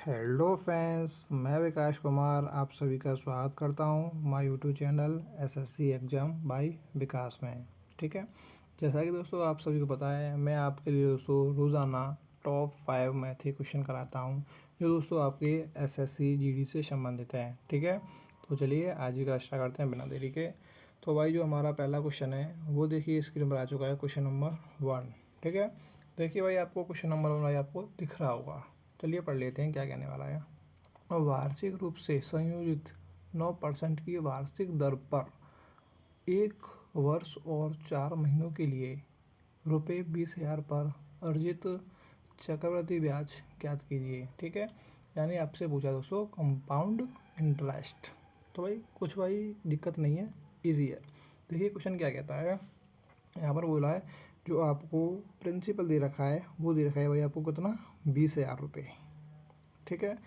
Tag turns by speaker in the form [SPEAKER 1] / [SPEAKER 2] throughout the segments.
[SPEAKER 1] Hello friends, मैं विकास कुमार आप सभी का स्वागत करता हूं my YouTube channel SSC exam by Vikas में। ठीक है, जैसा कि दोस्तों आप सभी को पता है, मैं आपके लिए दोस्तों रोज़ाना टॉप 5 मैथ के क्वेश्चन कराता हूं जो दोस्तों आपके एसएससी जीडी से संबंधित है। ठीक है, तो चलिए आज ही का स्टार्ट करते हैं बिना देरी के। तो भाई जो हमारा पहला क्वेश्चन है वो देखिए स्क्रीन पर आ चुका है, क्वेश्चन नंबर 1। ठीक है, देखिए भाई आपको क्वेश्चन नंबर 1 भाई आपको दिख रहा होगा। चलिए पढ़ लेते हैं क्या कहने वाला है। वार्षिक रूप से संयोजित 9% की वार्षिक दर पर 1 वर्ष और 4 महीनों के लिए रुपये 20,000 पर अर्जित चक्रवृद्धि ब्याज ज्ञात कीजिए। ठीक है, यानी आपसे पूछा दोस्तों कंपाउंड इंटरेस्ट। तो भाई कुछ भाई दिक्कत नहीं है, इजी है। देखिए क्वेश्चन क्या कहता है, यहाँ पर बोला है जो आपको प्रिंसिपल दे रखा है वो दे रखा है भाई आपको कितना, 20,000 रुपये। ठीक है,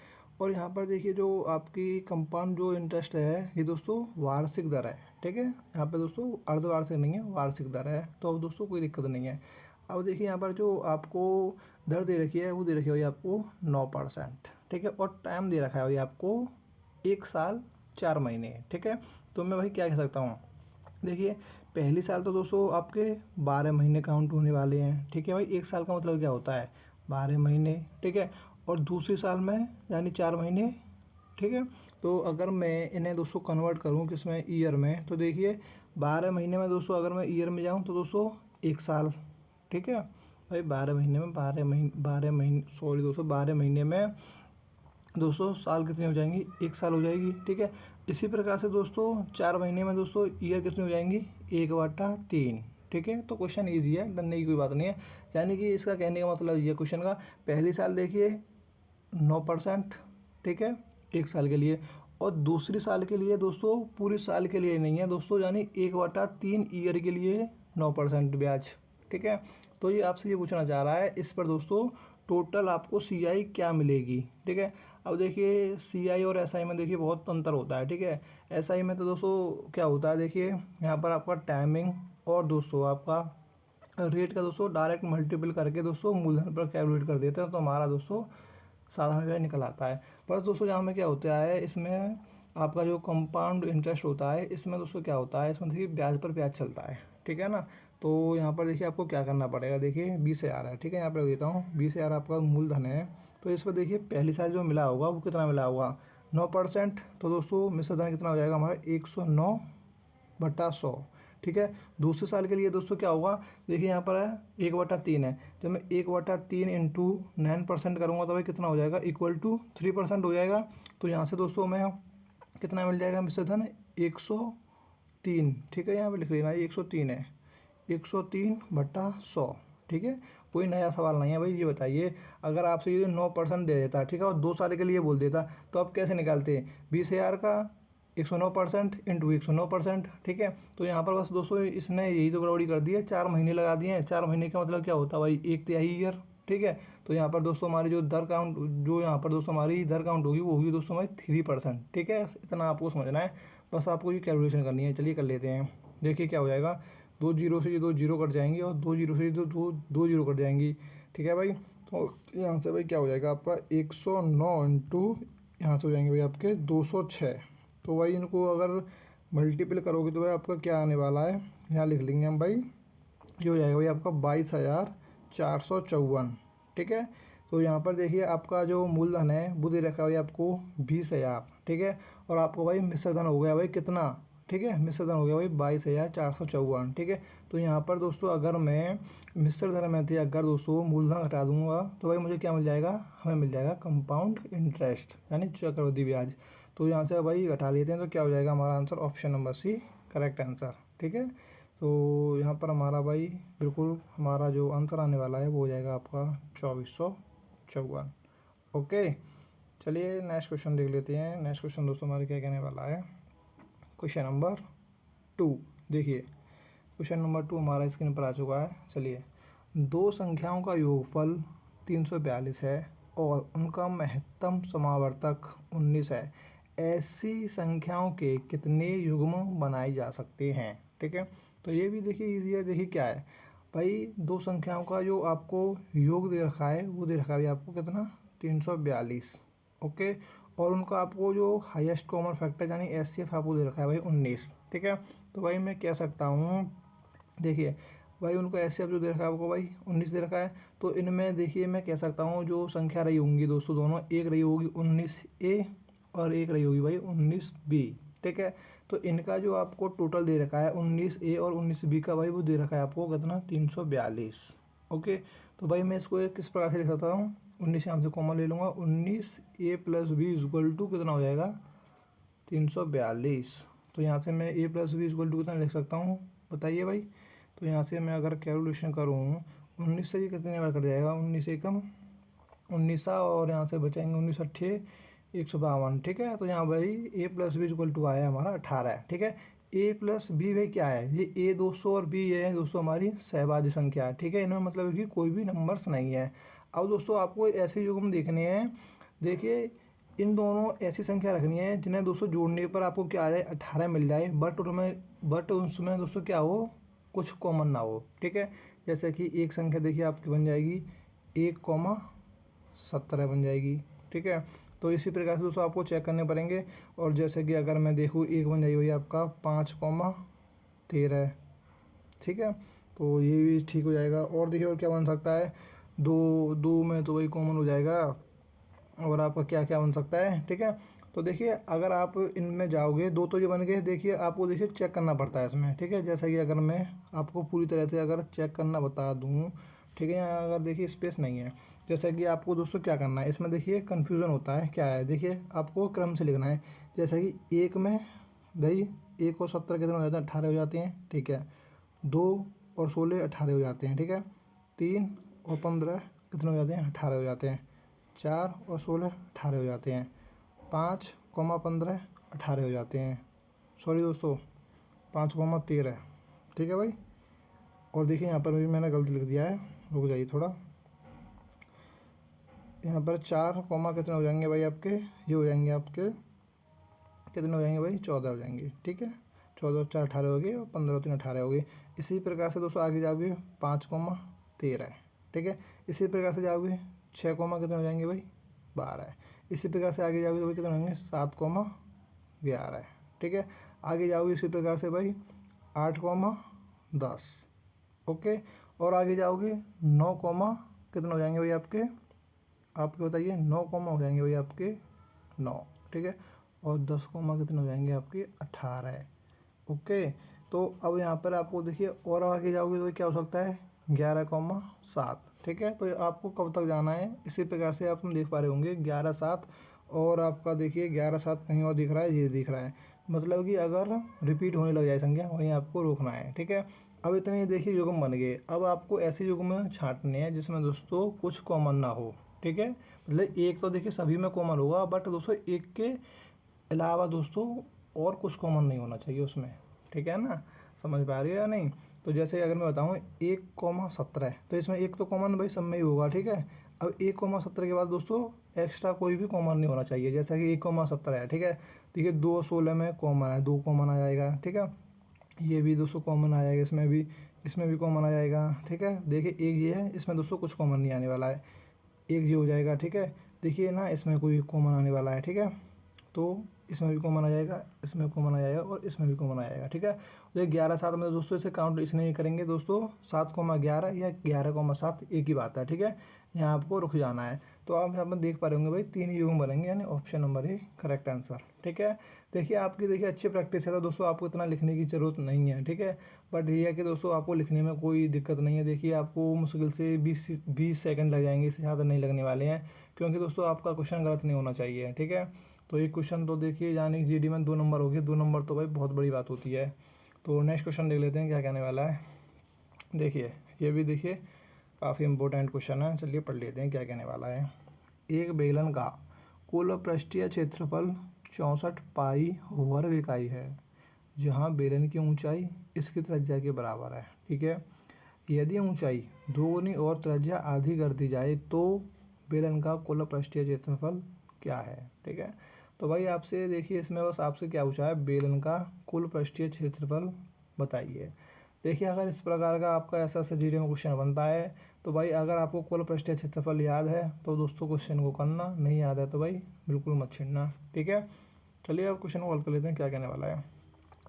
[SPEAKER 1] और यहाँ पर देखिए जो आपकी कंपाउंड जो इंटरेस्ट है ये दोस्तों वार्षिक दर है। ठीक है, यहाँ पे दोस्तों अर्धवार्षिक नहीं है, वार्षिक दर है। तो अब दोस्तों कोई दिक्कत नहीं है। अब देखिए यहाँ पर जो आपको दर दे रखी है वो दे रखी है भाई आपको 9%। ठीक है, और टाइम दे रखा है भाई आपको 1 साल 4 महीने। ठीक है, तो मैं भाई क्या कह सकता हूँ, देखिए पहली साल तो दोस्तों आपके 12 महीने काउंट होने वाले हैं। ठीक है भाई, 1 साल का मतलब क्या होता है, 12 महीने। ठीक है, और दूसरी साल में यानी 4 महीने। ठीक है, तो अगर मैं इन्हें दोस्तों कन्वर्ट करूँ किसमें, ईयर में, तो देखिए 12 महीने में दोस्तों अगर मैं ईयर में जाऊँ तो दोस्तों 1 साल। ठीक है भाई, 12 महीने में 12 महीने सॉरी दोस्तों 12 महीने में दोस्तों साल कितनी हो जाएंगी, 1 साल हो जाएगी। ठीक है, इसी प्रकार से दोस्तों 4 महीने में दोस्तों ईयर कितनी हो जाएंगी, 1/3। ठीक है, तो क्वेश्चन ईजी है, डरने की कोई बात नहीं है। यानी कि इसका कहने का मतलब ये क्वेश्चन का, पहली साल देखिए 9%। ठीक है, 1 साल के लिए, और दूसरी साल के लिए दोस्तों पूरी साल के लिए नहीं है दोस्तों, यानी 1/3 ईयर के लिए 9% ब्याज। ठीक है, तो ये आपसे ये पूछना चाह रहा है इस पर दोस्तों टोटल आपको सीआई क्या मिलेगी। ठीक है, अब देखिए सीआई और एसआई में देखिए बहुत अंतर होता है। ठीक है, एसआई में तो दोस्तों क्या होता है, देखिए यहाँ पर आपका टाइमिंग और दोस्तों आपका रेट का दोस्तों डायरेक्ट मल्टीपल करके दोस्तों मूलधन पर कैलकुलेट कर देते हैं, तो हमारा दोस्तों साधारण ब्याज निकल आता है। प्लस दोस्तों यहाँ में क्या होता है, इसमें आपका जो कंपाउंड इंटरेस्ट होता है इसमें दोस्तों क्या होता है, इसमें देखिए ब्याज पर ब्याज चलता है। ठीक है ना, तो यहाँ पर देखिए आपको क्या करना पड़ेगा, देखिए 20,000 है। ठीक है, यहाँ पर देता हूँ 20,000 आपका मूलधन है। तो इस पर देखिए पहली साल जो मिला होगा वो कितना मिला होगा, 9%। तो दोस्तों मिश्र धन कितना हो जाएगा हमारा, 109/100। ठीक है, दूसरे साल के लिए दोस्तों क्या होगा, देखिए यहाँ पर है 1/3 है, तो मैं 1/3 इंटू 9% करूँगा तो भाई कितना हो जाएगा, इक्वल टू 3% हो जाएगा। तो यहाँ से दोस्तों मैं कितना मिल जाएगा मिश्र धन, 103। ठीक है, यहाँ पे लिख लेना, ये 103 है, 103/100। ठीक है, कोई नया सवाल नहीं है भाई। ये बताइए अगर आपसे ये 9% दे देता, ठीक है, और 2 साल के लिए बोल देता, तो आप कैसे निकालते हैं, 20,000 का 109% इंटू 109%। ठीक है, तो यहाँ पर बस दोस्तों इसने यही तो गड़बड़ी कर दी है, 4 महीने लगा दिए हैं। 4 महीने का मतलब क्या होता है भाई, 1/3 ईयर। ठीक है, तो यहाँ पर दोस्तों हमारी जो दर काउंट, जो यहाँ पर दोस्तों हमारी दर काउंट होगी वो होगी दोस्तों हमारी 3%। ठीक है, इतना आपको समझना है, बस आपको ये कैलकुलेशन करनी है। चलिए कर लेते हैं, देखिए क्या हो जाएगा, 2 जीरो से ये 2 जीरो कट जाएंगी और 2 जीरो से ये दो जीरो कट जाएंगी। ठीक है भाई, तो यहाँ से भाई क्या हो जाएगा आपका 109 इंटू यहाँ से हो जाएंगे भाई आपके 206। तो भाई इनको अगर मल्टीपल करोगे तो भाई आपका क्या आने वाला है, यहाँ लिख लेंगे हम भाई, ये हो जाएगा भाई आपका 22,454। ठीक है, तो यहाँ पर देखिए आपका जो मूलधन है वो दे रखा है भाई आपको 20,000। ठीक है, और आपको भाई मिश्र धन हो गया भाई कितना, ठीक है, मिश्र धन हो गया भाई 22,454। ठीक है, तो यहाँ पर दोस्तों अगर मैं मिश्र धन में थे अगर दोस्तों मूलधन घटा दूंगा तो भाई मुझे क्या मिल जाएगा, हमें मिल जाएगा कंपाउंड इंटरेस्ट यानी चक्रवृद्धि ब्याज। तो यहाँ से भाई घटा लेते हैं तो क्या हो जाएगा हमारा answer, option number C correct answer. ठीक है, तो यहाँ पर हमारा भाई बिल्कुल हमारा जो आंसर आने वाला है वो हो जाएगा आपका 2454। ओके, चलिए नेक्स्ट क्वेश्चन देख लेते हैं। नेक्स्ट क्वेश्चन दोस्तों हमारे क्या कहने वाला है, क्वेश्चन नंबर 2। देखिए क्वेश्चन नंबर 2 हमारा स्क्रीन पर आ चुका है। चलिए, दो संख्याओं का योगफल 342 है और उनका महत्तम समावर्तक 19 है, ऐसी संख्याओं के कितने युग्म बनाए जा सकते हैं। ठीक है, तो ये भी देखिए इजी है। देखिए क्या है भाई, दो संख्याओं का जो आपको योग दे रखा है वो दे रखा है आपको कितना, 342। ओके। और उनका आपको जो हाईएस्ट कॉमन फैक्टर यानी एचसीएफ आपको दे रखा है भाई 19, ठीक है। तो भाई मैं कह सकता हूँ, देखिए भाई उनको एचसीएफ जो दे रखा है आपको भाई 19 दे रखा है, तो इनमें देखिए मैं कह सकता हूँ जो संख्या रही होंगी दोस्तों दोनों, एक रही होगी 19A और एक रही होगी भाई 19B, ठीक है। तो इनका जो आपको टोटल दे रखा है 19A और 19B का भाई वो दे रखा है आपको कितना 342, ओके। तो भाई मैं इसको किस प्रकार से लिख सकता हूँ, 19 यहाँ से कॉमन ले लूँगा, 19A plus B equal to कितना हो जाएगा 342। तो यहाँ से मैं A plus B equal to कितना लिख सकता हूँ बताइए भाई। तो यहाँ से मैं अगर कैलकुलेशन करूँ 19 से ये कितने बार कट जाएगा, 19 एकम 19 और यहाँ से बचाएंगे 19 अट्ठे 152, ठीक है। तो यहाँ भाई A plus B equal to आया हमारा 18, ठीक है। A प्लस बी भाई क्या है, ये A दोस्तों और B ये है दोस्तों हमारी सहभाज्य संख्या है, ठीक है। इनमें मतलब कि कोई भी नंबर्स नहीं है। अब दोस्तों आपको ऐसे युग्म देखने हैं, देखिए इन दोनों ऐसी संख्या रखनी है जिन्हें दोस्तों जोड़ने पर आपको क्या आ जाए 18 मिल जाए, बट उसमें दोस्तों क्या हो, कुछ कॉमन ना हो, ठीक है। जैसे कि एक संख्या देखिए आपकी बन जाएगी 1,17 बन जाएगी, ठीक है। तो इसी प्रकार से दोस्तों आपको चेक करने पड़ेंगे। और जैसे कि अगर मैं देखूँ एक बन जाएगी भाई आपका 5,13, ठीक है। तो ये भी ठीक हो जाएगा। और देखिए और क्या बन सकता है, दो दो में तो वही कॉमन हो जाएगा। और आपका क्या क्या बन सकता है, ठीक है। तो देखिए अगर आप इनमें जाओगे, दो तो ये बन गए, देखिए आपको देखिए चेक करना पड़ता है इसमें, ठीक है। जैसा कि अगर मैं आपको पूरी तरह से अगर चेक करना बता दूँ, ठीक है, यहाँ अगर देखिए स्पेस नहीं है, जैसे कि आपको दोस्तों क्या करना है इसमें, देखिए कन्फ्यूज़न होता है क्या है, देखिए आपको क्रम से लिखना है। जैसे कि एक में भाई 1 और 17 कितने हो जाते हैं 18 हो जाते हैं, ठीक है। 2 और 16 18 हो जाते हैं, ठीक है। 3 और 15 कितने हो जाते हैं 18 हो जाते हैं। 4 और 16 18 हो जाते हैं। 5,15 18 हो जाते हैं, सॉरी दोस्तों 5,13, ठीक है भाई। और देखिए यहाँ पर भी मैंने गलती लिख दिया है, रुक जाइए थोड़ा। यहाँ पर 4 कॉमा कितने हो जाएंगे भाई आपके, ये हो जाएंगे आपके कितने हो जाएंगे भाई 14 हो जाएंगे, ठीक है। 14 और 4 18 हो गए और 15 और 3 18 हो गए। इसी प्रकार से दोस्तों आगे जाओगे 5,13, ठीक है। इसी प्रकार से जाओगे 6 कॉमा कितने हो जाएंगे भाई 12। इसी प्रकार से आगे जाओगे तो भाई कितने होंगे 7,11, ठीक है। आगे जाओगे इसी प्रकार से भाई 8,10, ओके। और आगे जाओगे 9 कितने हो जाएंगे भाई आपके बताइए 9 हो जाएंगे भाई आपके 9, ठीक है। और 10 कितने हो जाएंगे आपके 18, ओके। तो अब यहाँ पर आपको देखिए और आगे जाओगे तो क्या हो सकता है 11,7, ठीक है। तो आपको कब तक जाना है, इसी प्रकार से आप देख पा रहे होंगे 11,7। और आपका देखिए 11,7 कहीं और दिख रहा है, ये दिख रहा है, मतलब कि अगर रिपीट होने लग जाए संख्या वहीं आपको रोकना है, ठीक है। अब इतने देखिए युग्म बन गए। अब आपको ऐसे युग्म छांटने हैं जिसमें दोस्तों कुछ कॉमन ना हो, ठीक है। मतलब एक तो देखिए सभी में कॉमन होगा, बट दोस्तों एक के अलावा दोस्तों और कुछ कॉमन नहीं होना चाहिए उसमें, ठीक है ना, समझ पा रही हो या नहीं। तो जैसे अगर मैं बताऊँ 1,17, तो इसमें एक तो कॉमन भाई सब में ही होगा, ठीक है। अब 1,17 के बाद दोस्तों एक्स्ट्रा कोई भी कॉमन नहीं होना चाहिए, जैसा कि 1,17 है, ठीक है। देखिए 2 और 16 में कॉमन है, 2 कॉमन आ जाएगा, ठीक है। ये भी दोस्तों कॉमन आ जाएगा, इसमें भी कॉमन आ जाएगा, ठीक है। देखिए एक ये है, इसमें दोस्तों कुछ कॉमन नहीं आने वाला है, एक ये हो जाएगा, ठीक है। देखिए ना इसमें कोई कॉमन आने वाला है, ठीक है। तो इसमें भी कॉमन आ जाएगा, इसमें कॉमन आ जाएगा और इसमें भी कॉमन आ जाएगा, ठीक है। तो 11,7 में दोस्तों इसे काउंट इसलिए नहीं करेंगे दोस्तों, 7,11 या 11,7 एक ही बात है, ठीक है। यहाँ आपको रुक जाना है। तो आप यहाँ पर देख पा रहे होंगे भाई 3 युग्म बनेंगे, यानी option number A correct answer, ठीक है। देखिए आपकी देखिए अच्छी प्रैक्टिस है तो दोस्तों आपको इतना लिखने की ज़रूरत नहीं है, ठीक है। बट ये है कि दोस्तों आपको लिखने में कोई दिक्कत नहीं है। देखिए आपको मुश्किल से 20 सेकंड लग जाएंगे, इससे ज़्यादा नहीं लगने वाले हैं, क्योंकि दोस्तों आपका क्वेश्चन गलत नहीं होना चाहिए, ठीक है। तो एक क्वेश्चन तो देखिए यानी जीडी में 2 नंबर हो गए, 2 नंबर तो भाई बहुत बड़ी बात होती है। तो नेक्स्ट क्वेश्चन देख लेते हैं क्या कहने वाला है। देखिए ये भी देखिए काफ़ी इंपॉर्टेंट क्वेश्चन है, चलिए पढ़ लेते हैं क्या कहने वाला है। एक बेलन का कुल पृष्ठीय क्षेत्रफल 64 पाई वर्ग इकाई है, जहाँ बेलन की ऊंचाई इसकी त्रिज्या के बराबर है, ठीक है। यदि ऊंचाई दोगुनी और त्रिज्या आधी कर दी जाए तो बेलन का कुल पृष्ठीय क्षेत्रफल क्या है, ठीक है। तो भाई आपसे देखिए इसमें बस आपसे क्या पूछा है, बेलन का कुल पृष्ठीय क्षेत्रफल बताइए। देखिए अगर इस प्रकार का आपका ऐसा जीरो में क्वेश्चन बनता है तो भाई अगर आपको कुल पृष्ठीय क्षेत्रफल याद है तो दोस्तों क्वेश्चन को करना, नहीं याद है तो भाई बिल्कुल मत छेड़ना। ठीक है, चलिए अब क्वेश्चन को हल कर लेते हैं क्या कहने वाला है।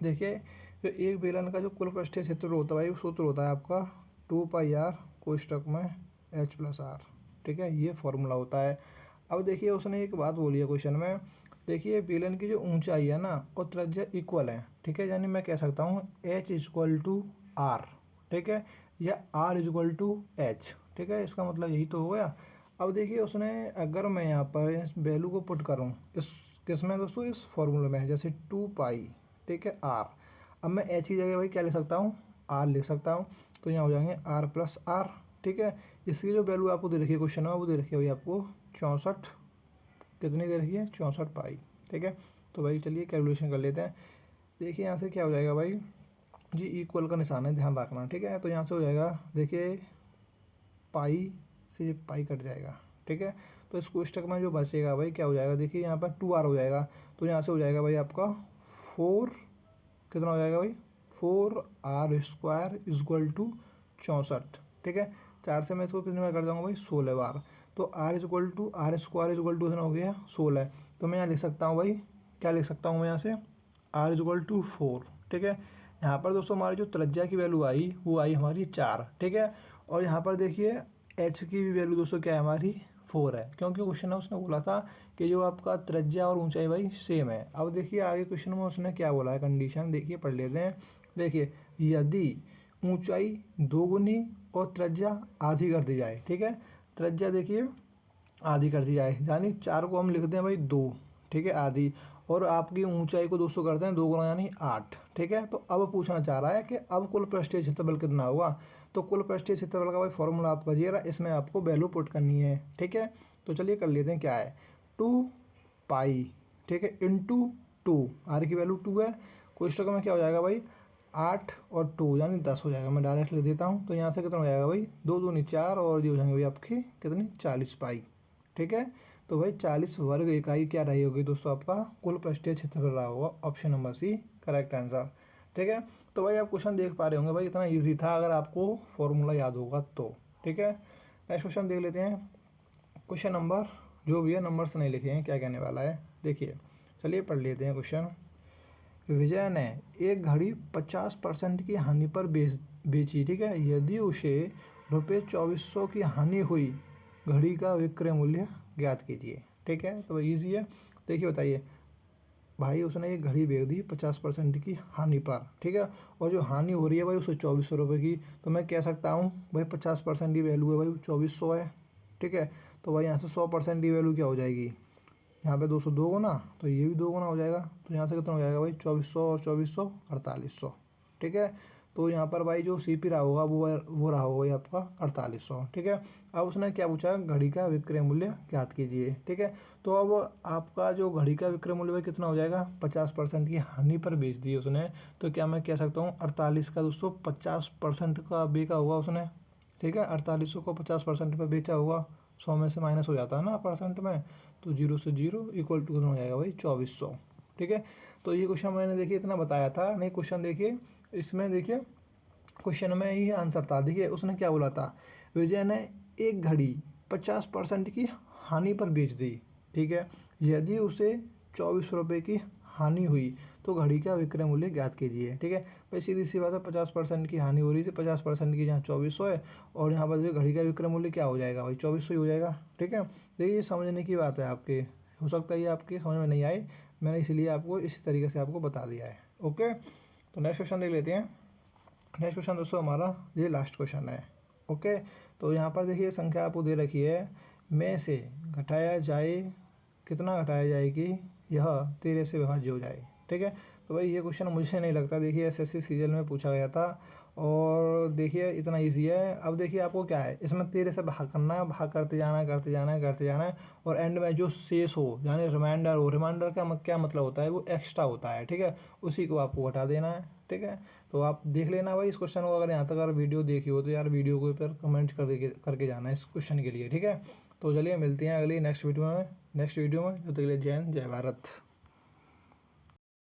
[SPEAKER 1] देखिए जो एक बेलन का जो कुल पृष्ठीय क्षेत्रफल होता है भाई वो सूत्र होता है आपका 2πr कोष्टक में h+r। ठीक है, ये फॉर्मूला होता है। अब देखिए उसने एक बात बोली है क्वेश्चन में, देखिए बेलन की जो ऊंचाई है ना और त्रिज्या इक्वल है। ठीक है, यानी मैं कह सकता हूँ h=r। ठीक है, या r=h। ठीक है, इसका मतलब यही तो हो गया। अब देखिए उसने अगर मैं यहाँ पर इस वैल्यू को पुट करूँ इस किस में दोस्तों, इस फॉर्मूले में, जैसे 2π, ठीक है, r। अब मैं h की जगह भाई क्या लिख सकता हूँ, r लिख सकता हूँ। तो यहाँ हो जाएंगे r+r। ठीक है, इसकी जो वैल्यू आपको दे रखी है क्वेश्चन में वो दे रखी है भाई आपको 64, कितनी दे रखी है 64π। ठीक है, तो भाई चलिए कैलकुलेशन कर लेते हैं। देखिए यहाँ से क्या हो जाएगा भाई, जी इक्वल का निशान है, ध्यान रखना। ठीक है, तो यहाँ से हो जाएगा, देखिए पाई से पाई कट जाएगा। ठीक है, तो इस कोष्टक में जो बचेगा भाई क्या हो जाएगा, देखिए यहाँ पर 2r हो जाएगा। तो यहाँ से हो जाएगा भाई आपका 4, कितना हो जाएगा भाई 4r² = 64। ठीक है, 4 से मैं इसको कितनी बार कर दूँगा भाई 16 बार। तो r² कितना हो गया 16। तो मैं यहाँ लिख सकता हूँ भाई, क्या लिख सकता हूँ मैं यहाँ से r=4। ठीक है, यहाँ पर दोस्तों हमारी जो त्रिज्या की वैल्यू आई वो आई हमारी 4। ठीक है, और यहाँ पर देखिए h की भी वैल्यू दोस्तों क्या है हमारी 4 है, क्योंकि क्वेश्चन में उसने बोला था कि जो आपका त्रिज्या और ऊंचाई भाई सेम है। अब देखिए आगे क्वेश्चन में उसने क्या बोला है, कंडीशन देखिए पढ़ लेते हैं। देखिए यदि ऊंचाई 2 गुनी और त्रिज्या आधी कर दी जाए। ठीक है, त्रिज्या देखिए आधी कर दी जाए, यानी 4 को हम लिखते हैं भाई 2। ठीक है, आधी, और आपकी ऊंचाई को दोस्तों करते हैं 2 गुना यानी 8। ठीक है, तो अब पूछना चाह रहा है कि अब कुल पृष्ठीय क्षेत्रफल कितना होगा। तो कुल पृष्ठीय क्षेत्रफल का भाई फॉर्मूला आपका ये रहा, इसमें आपको वैल्यू पुट करनी है। ठीक है, तो चलिए कर लेते हैं, क्या है 2π, ठीक है, इंटू 2, आर की वैल्यू 2 है। कोष्टक में क्या हो जाएगा भाई 8 और 2 यानी 10 हो जाएगा। मैं डायरेक्ट लिख देता हूँ, तो यहाँ से कितना हो जाएगा भाई 2 दूनी 4 और ये हो जाएंगे भाई आपकी कितनी 40π। ठीक है, तो भाई 40 वर्ग इकाई क्या रही होगी दोस्तों, आपका कुल पृष्ठीय क्षेत्रफल रहा होगा। Option number C correct answer. ठीक है, तो भाई आप क्वेश्चन देख पा रहे होंगे भाई इतना इजी था अगर आपको फॉर्मूला याद होगा तो। ठीक है, नेक्स्ट क्वेश्चन देख लेते हैं। क्वेश्चन नंबर जो भी है नंबर से नहीं लिखे हैं, क्या कहने वाला है देखिए, चलिए पढ़ लेते हैं क्वेश्चन। विजय ने एक घड़ी 50% की हानि पर बेची। ठीक है, यदि उसे ₹2400 की हानि हुई, घड़ी का विक्रय मूल्य ज्ञात कीजिए। ठीक है, तो ईजी है। देखिए बताइए भाई उसने एक घड़ी बेच दी 50% की हानि पर। ठीक है, और जो हानि हो रही है भाई उसे 2400 रुपये की। तो मैं कह सकता हूँ भाई 50% की वैल्यू है भाई 2400 है। ठीक है, तो भाई यहाँ से 100% की वैल्यू क्या हो जाएगी, यहाँ पे 200 2 गुना, तो ये भी 2 गुना हो जाएगा। तो यहाँ से कितना हो जाएगा भाई 2400 और 2400 4800। ठीक है, तो यहाँ पर भाई जो CP रहा होगा वो रहा होगा भाई आपका 4800। ठीक है, अब उसने क्या पूछा, घड़ी का विक्रय मूल्य ज्ञात कीजिए। ठीक है, तो अब आपका जो घड़ी का विक्रय मूल्य भाई कितना हो जाएगा, 50% की हानि पर बेच दी उसने। तो क्या मैं कह सकता हूँ 48 का दोस्तों 50% का बेचा होगा उसने। ठीक है, 4800 को 50% पर बेचा होगा, 100 में से माइनस हो जाता है ना परसेंट में, तो 0 से 0 इक्वल टू कितना हो जाएगा भाई 2400। ठीक है, तो ये क्वेश्चन मैंने देखिए इतना बताया था। नहीं क्वेश्चन देखिए इसमें, देखिए क्वेश्चन में ही आंसर था। देखिए उसने क्या बोला था, विजय ने एक घड़ी 50% की हानि पर बेच दी। ठीक है, यदि उसे 2400 रुपये की हानि हुई तो घड़ी का विक्रय मूल्य ज्ञात कीजिए। ठीक है, भाई सीधी सी बात है, 50% की हानि हो रही थी, 50% की जहाँ 2400 है, और यहाँ पर जो घड़ी का विक्रय मूल्य क्या हो जाएगा भाई 2400 ही हो जाएगा। ठीक है, देखिए ये समझने की बात है आपके, हो सकता है ये आपके समझ में नहीं आए, मैंने इसीलिए आपको इस तरीके से आपको बता दिया है। ओके, तो नेक्स्ट क्वेश्चन देख लेते हैं। नेक्स्ट क्वेश्चन दोस्तों हमारा ये लास्ट क्वेश्चन है। ओके, तो यहाँ पर देखिए संख्या आपको दे रखी है, में से घटाया जाए, कितना घटाया जाए कि यह 13 से विभाज्य हो जाए। ठीक है, तो भाई ये क्वेश्चन मुझे नहीं लगता देखिए SSC सीजल में पूछा गया था, और देखिए इतना इजी है। अब देखिए आपको क्या है, इसमें 13 से भाग करना है, भाग करते जाना है करते जाना है करते जाना है, और एंड में जो शेष हो यानी रिमाइंडर हो, रिमाइंडर का क्या मतलब होता है, वो एक्स्ट्रा होता है। ठीक है, उसी को आपको हटा देना है। ठीक है, तो आप देख लेना भाई इस क्वेश्चन को, अगर यहाँ तक अगर वीडियो देखी हो तो यार वीडियो को ऊपर कमेंट करके जाना है इस क्वेश्चन के लिए। ठीक है, तो चलिए मिलते हैं अगली नेक्स्ट वीडियो में। जब तक के लिए जय हिंद जय भारत।